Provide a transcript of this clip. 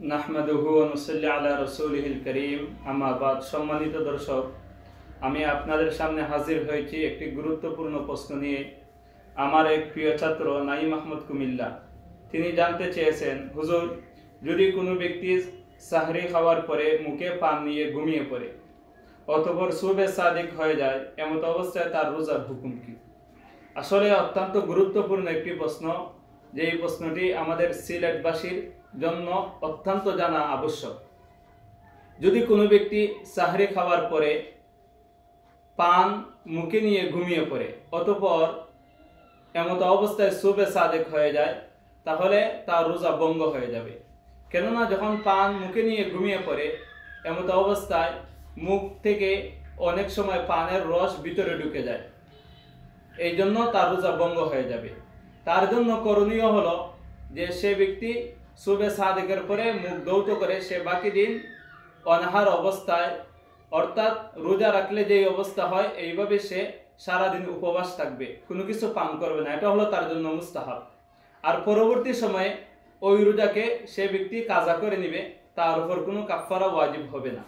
নাহমাদুহু ওয়া নুসাল্লি আলা রাসূলিহিল কারীম, আম্মা বাদ। সম্মানিত দর্শক, আমি আপনাদের সামনে হাজির হয়েছি একটি গুরুত্বপূর্ণ প্রশ্ন নিয়ে। আমার এক প্রিয় ছাত্র নাঈম আহমদ কুমিল্লা, তিনি জানতে চেয়েছেন, হুজুর, যদি কোনো ব্যক্তি সাহরি খাওয়ার পরে মুখে পান নিয়ে ঘুমিয়ে পড়ে অতঃপর সুবে সাদিক হয়ে যায়, এমত অবস্থায় তার রোজার হুকুম কি? আসলে অত্যন্ত গুরুত্বপূর্ণ একটি প্রশ্ন, যেই প্রশ্নটি আমাদের সিলেটবাসীর জন্য অত্যন্ত জানা আবশ্যক। যদি কোনো ব্যক্তি সাহরি খাওয়ার পরে পান মুখে নিয়ে ঘুমিয়ে পড়ে অতঃপর এমত অবস্থায় সুবে সাদেক হয়ে যায়, তাহলে তার রোজা ভঙ্গ হয়ে যাবে। কেননা যখন পান মুখে নিয়ে ঘুমিয়ে পড়ে এমত অবস্থায় মুখ থেকে অনেক সময় পানের রস ভিতরে ঢুকে যায়, এই জন্য তার রোজা ভঙ্গ হয়ে যাবে। তার জন্য করণীয় হলো যে সে ব্যক্তি সুবে সাদেকের পরে মুখ ধৌত করে সে বাকি দিন অনাহার অবস্থায়, অর্থাৎ রোজা রাখলে যেই অবস্থা হয় এইভাবে সে সারাদিন উপবাস থাকবে, কোনো কিছু পান করবে না। এটা হলো তার জন্য মুস্তাহাব। আর পরবর্তী সময়ে ওই রোজাকে সে ব্যক্তি কাজা করে নিবে, তার উপর কোনো কাফারা ওয়াজিব হবে না।